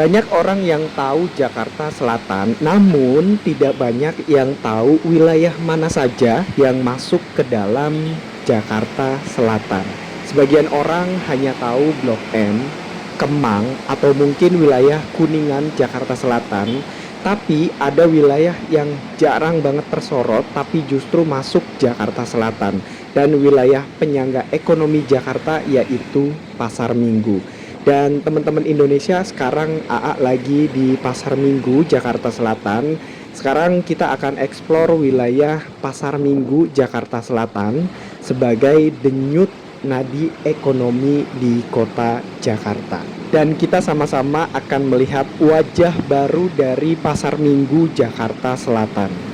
Banyak orang yang tahu Jakarta Selatan, namun tidak banyak yang tahu wilayah mana saja yang masuk ke dalam Jakarta Selatan. Sebagian orang hanya tahu Blok M, Kemang, atau mungkin wilayah Kuningan Jakarta Selatan. Tapi ada wilayah yang jarang banget tersorot tapi justru masuk Jakarta Selatan. Dan wilayah penyangga ekonomi Jakarta yaitu Pasar Minggu. Dan teman-teman Indonesia, sekarang AA lagi di Pasar Minggu Jakarta Selatan. Sekarang kita akan eksplor wilayah Pasar Minggu Jakarta Selatan sebagai denyut nadi ekonomi di kota Jakarta. Dan kita sama-sama akan melihat wajah baru dari Pasar Minggu Jakarta Selatan.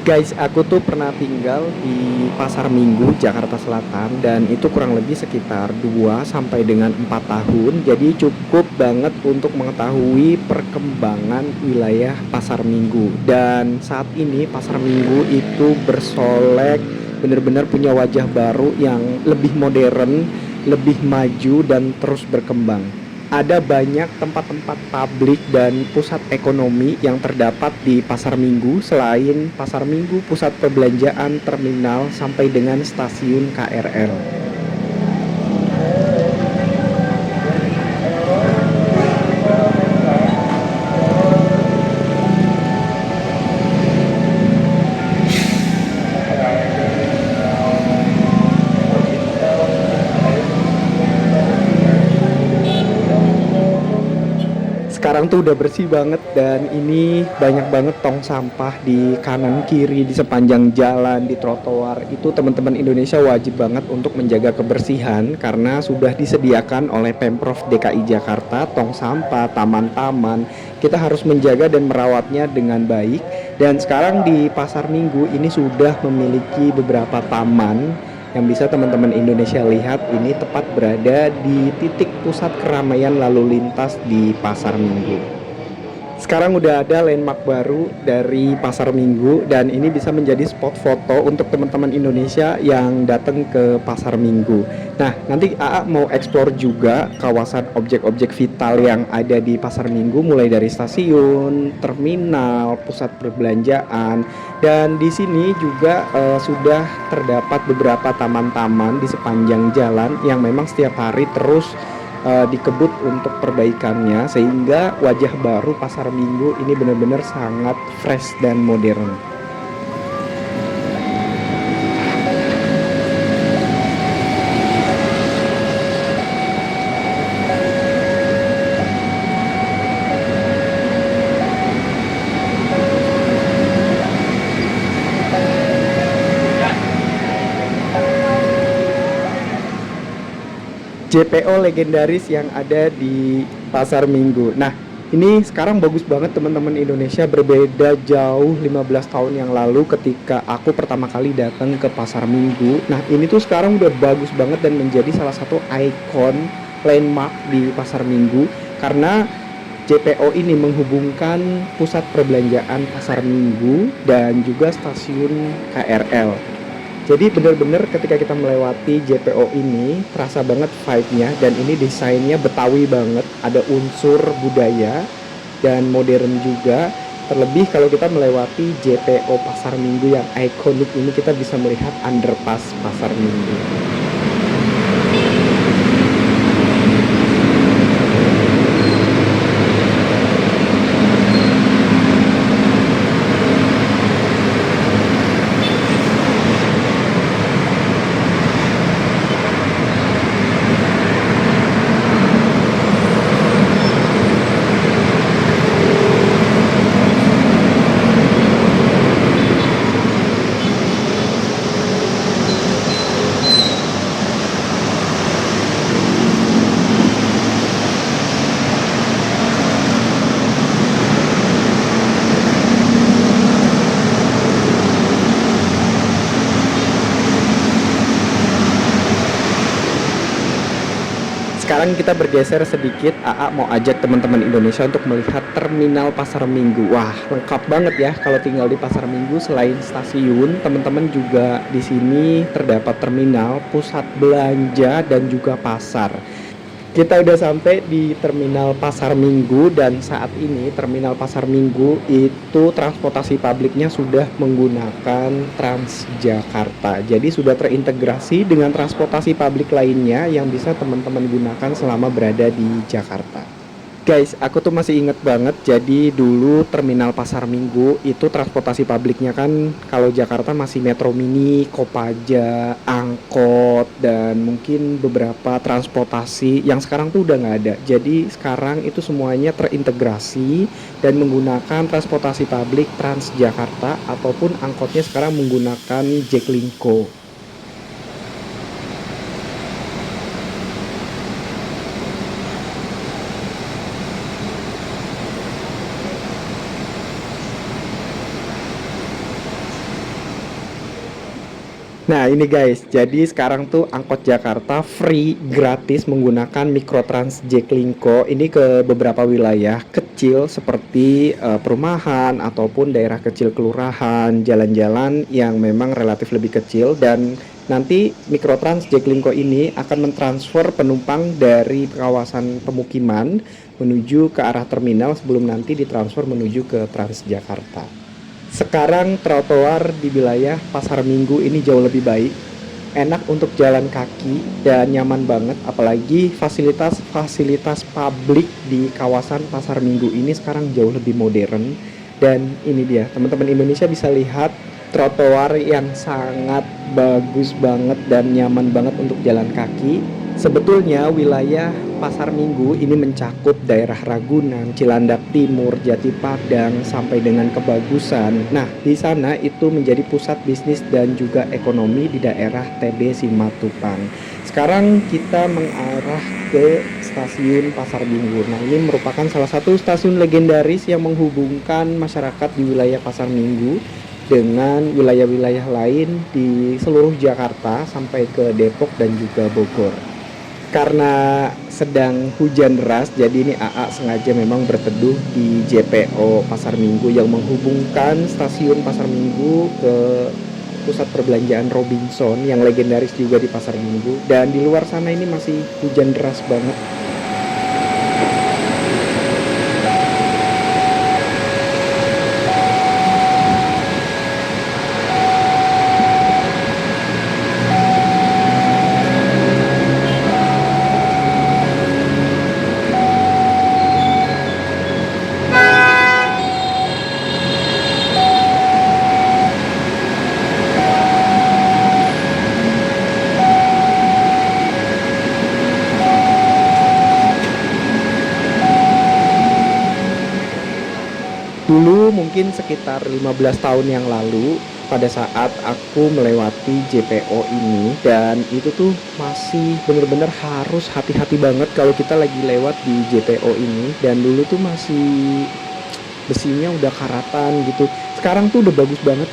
Guys, aku tuh pernah tinggal di Pasar Minggu, Jakarta Selatan, dan itu kurang lebih sekitar 2 sampai dengan 4 tahun. Jadi cukup banget untuk mengetahui perkembangan wilayah Pasar Minggu. Dan saat ini Pasar Minggu itu bersolek, benar-benar punya wajah baru yang lebih modern, lebih maju dan terus berkembang. Ada banyak tempat-tempat publik dan pusat ekonomi yang terdapat di Pasar Minggu. Selain Pasar Minggu, pusat perbelanjaan, terminal, sampai dengan stasiun KRL. Sekarang tuh udah bersih banget dan ini banyak banget tong sampah di kanan kiri, di sepanjang jalan, di trotoar. Itu teman-teman Indonesia wajib banget untuk menjaga kebersihan karena sudah disediakan oleh Pemprov DKI Jakarta tong sampah, taman-taman. Kita harus menjaga dan merawatnya dengan baik. Dan sekarang di Pasar Minggu ini sudah memiliki beberapa taman yang bisa teman-teman Indonesia lihat. Ini tepat berada di titik pusat keramaian lalu lintas di Pasar Minggu. Sekarang udah ada landmark baru dari Pasar Minggu dan ini bisa menjadi spot foto untuk teman-teman Indonesia yang datang ke Pasar Minggu. Nah, nanti AA mau eksplor juga kawasan objek-objek vital yang ada di Pasar Minggu, mulai dari stasiun, terminal, pusat perbelanjaan, dan di sini juga sudah terdapat beberapa taman-taman di sepanjang jalan yang memang setiap hari terus dikebut untuk perbaikannya, sehingga wajah baru Pasar Minggu ini benar-benar sangat fresh dan modern. JPO legendaris yang ada di Pasar Minggu. Nah, ini sekarang bagus banget teman-teman Indonesia, berbeda jauh 15 tahun yang lalu ketika aku pertama kali datang ke Pasar Minggu. Nah, ini tuh sekarang udah bagus banget dan menjadi salah satu ikon landmark di Pasar Minggu karena JPO ini menghubungkan pusat perbelanjaan Pasar Minggu dan juga stasiun KRL. Jadi benar-benar ketika kita melewati JPO ini terasa banget vibe-nya, dan ini desainnya Betawi banget, ada unsur budaya dan modern juga. Terlebih kalau kita melewati JPO Pasar Minggu yang ikonik ini, kita bisa melihat underpass Pasar Minggu. Sekarang kita bergeser sedikit, AA mau ajak teman-teman Indonesia untuk melihat terminal Pasar Minggu. Wah, lengkap banget ya kalau tinggal di Pasar Minggu. Selain stasiun, teman-teman juga di sini terdapat terminal, pusat belanja dan juga pasar. Kita udah sampai di Terminal Pasar Minggu dan saat ini Terminal Pasar Minggu itu transportasi publiknya sudah menggunakan Transjakarta. Jadi sudah terintegrasi dengan transportasi publik lainnya yang bisa teman-teman gunakan selama berada di Jakarta. Guys, aku tuh masih inget banget. Jadi dulu Terminal Pasar Minggu itu transportasi publiknya kan kalau Jakarta masih Metro Mini, Kopaja, angkot, dan mungkin beberapa transportasi yang sekarang tuh udah nggak ada. Jadi sekarang itu semuanya terintegrasi dan menggunakan transportasi publik Transjakarta ataupun angkotnya sekarang menggunakan Jaklingko. Nah ini guys, jadi sekarang tuh angkot Jakarta free gratis menggunakan Mikrotrans Jaklingko ini ke beberapa wilayah kecil seperti perumahan ataupun daerah kecil kelurahan, jalan-jalan yang memang relatif lebih kecil dan nanti Mikrotrans Jaklingko ini akan mentransfer penumpang dari kawasan pemukiman menuju ke arah terminal sebelum nanti ditransfer menuju ke Transjakarta. Sekarang trotoar di wilayah Pasar Minggu ini jauh lebih baik, enak untuk jalan kaki dan nyaman banget, apalagi fasilitas-fasilitas publik di kawasan Pasar Minggu ini sekarang jauh lebih modern. Dan ini dia, teman-teman Indonesia bisa lihat trotoar yang sangat bagus banget dan nyaman banget untuk jalan kaki. Sebetulnya wilayah Pasar Minggu ini mencakup daerah Ragunan, Cilandak Timur, Jati Padang sampai dengan Kebagusan. Nah, di sana itu menjadi pusat bisnis dan juga ekonomi di daerah TB Simatupang. Sekarang kita mengarah ke stasiun Pasar Minggu. Nah, ini merupakan salah satu stasiun legendaris yang menghubungkan masyarakat di wilayah Pasar Minggu dengan wilayah-wilayah lain di seluruh Jakarta sampai ke Depok dan juga Bogor. Karena sedang hujan deras, jadi ini AA sengaja memang berteduh di JPO Pasar Minggu yang menghubungkan stasiun Pasar Minggu ke pusat perbelanjaan Robinson yang legendaris juga di Pasar Minggu. Dan di luar sana ini masih hujan deras banget. Dulu mungkin sekitar 15 tahun yang lalu pada saat aku melewati JPO ini dan itu tuh masih bener-bener harus hati-hati banget kalau kita lagi lewat di JPO ini dan dulu tuh masih besinya udah karatan gitu. Sekarang tuh udah bagus banget,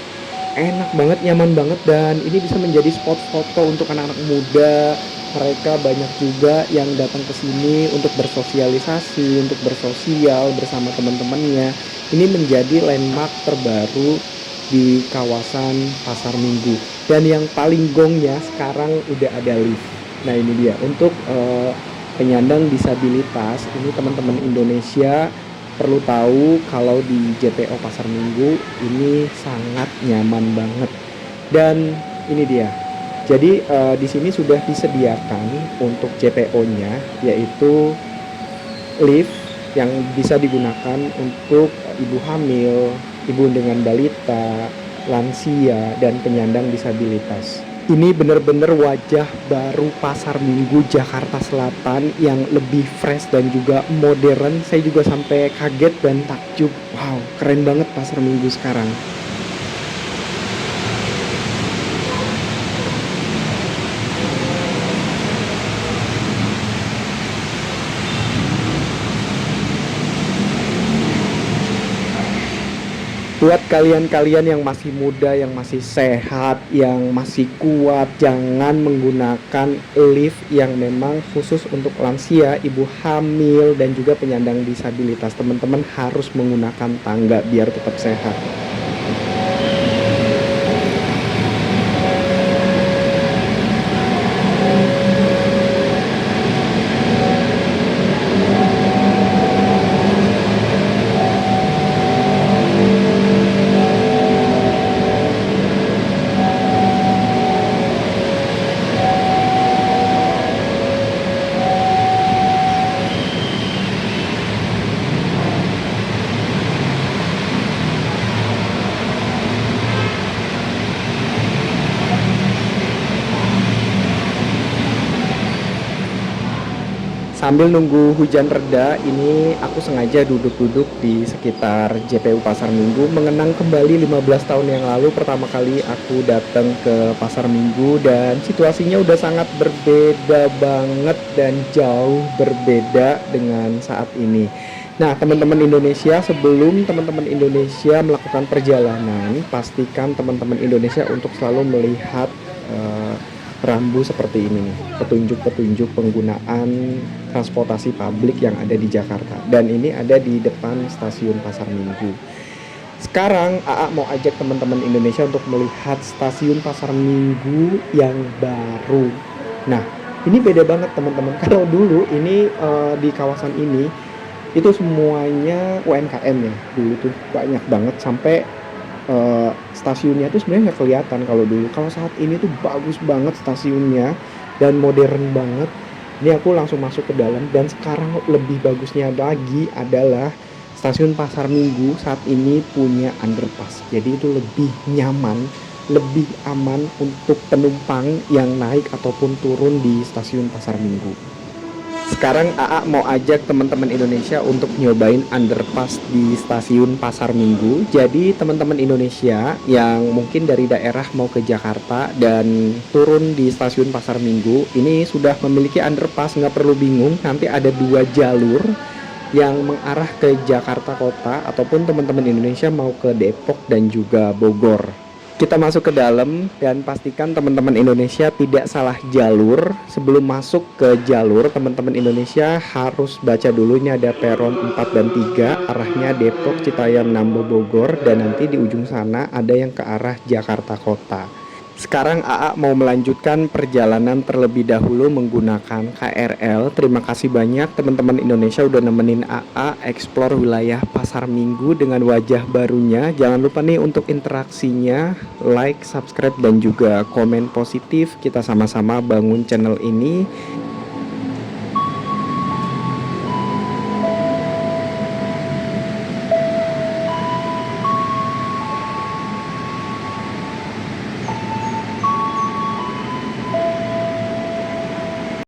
enak banget, nyaman banget dan ini bisa menjadi spot foto untuk anak-anak muda. Mereka banyak juga yang datang ke sini untuk bersosialisasi, untuk bersosial bersama teman-temannya. Ini menjadi landmark terbaru di kawasan Pasar Minggu. Dan yang paling gongnya sekarang udah ada lift. Nah ini dia untuk penyandang disabilitas. Ini teman-teman Indonesia perlu tahu kalau di JPO Pasar Minggu ini sangat nyaman banget. Dan ini dia. Jadi di sini sudah disediakan untuk JPO-nya yaitu lift yang bisa digunakan untuk ibu hamil, ibu dengan balita, lansia, dan penyandang disabilitas. Ini benar-benar wajah baru Pasar Minggu Jakarta Selatan yang lebih fresh dan juga modern. Saya juga sampai kaget dan takjub. Wow, keren banget Pasar Minggu sekarang. Buat kalian-kalian yang masih muda, yang masih sehat, yang masih kuat, jangan menggunakan lift yang memang khusus untuk lansia, ibu hamil, dan juga penyandang disabilitas. Teman-teman harus menggunakan tangga biar tetap sehat. Sambil nunggu hujan reda, ini aku sengaja duduk-duduk di sekitar JPU Pasar Minggu, mengenang kembali 15 tahun yang lalu pertama kali aku datang ke Pasar Minggu, dan situasinya udah sangat berbeda banget dan jauh berbeda dengan saat ini. Nah, teman-teman Indonesia, sebelum teman-teman Indonesia melakukan perjalanan, pastikan teman-teman Indonesia untuk selalu melihat rambu seperti ini nih, petunjuk-petunjuk penggunaan transportasi publik yang ada di Jakarta, dan ini ada di depan stasiun Pasar Minggu. Sekarang AA mau ajak teman-teman Indonesia untuk melihat stasiun Pasar Minggu yang baru. Nah, ini beda banget teman-teman. Kalau dulu ini di kawasan ini itu semuanya UMKM ya. Dulu tuh banyak banget sampai stasiunnya tuh sebenarnya nggak kelihatan kalau dulu. Kalau saat ini tuh bagus banget stasiunnya dan modern banget. Ini aku langsung masuk ke dalam, dan sekarang lebih bagusnya lagi adalah stasiun Pasar Minggu saat ini punya underpass. Jadi itu lebih nyaman, lebih aman untuk penumpang yang naik ataupun turun di stasiun Pasar Minggu. Sekarang AA mau ajak teman-teman Indonesia untuk nyobain underpass di stasiun Pasar Minggu. Jadi teman-teman Indonesia yang mungkin dari daerah mau ke Jakarta dan turun di stasiun Pasar Minggu, ini sudah memiliki underpass, nggak perlu bingung. Nanti ada 2 jalur yang mengarah ke Jakarta Kota, ataupun teman-teman Indonesia mau ke Depok dan juga Bogor. Kita masuk ke dalam dan pastikan teman-teman Indonesia tidak salah jalur. Sebelum masuk ke jalur, teman-teman Indonesia harus baca dulu, ini ada peron 4 dan 3, arahnya Depok, Citayam, Nambo, Bogor, dan nanti di ujung sana ada yang ke arah Jakarta Kota. Sekarang AA mau melanjutkan perjalanan terlebih dahulu menggunakan KRL. Terima kasih banyak teman-teman Indonesia udah nemenin AA explore wilayah Pasar Minggu dengan wajah barunya. Jangan lupa nih untuk interaksinya, like, subscribe, dan juga komen positif. Kita sama-sama bangun channel ini.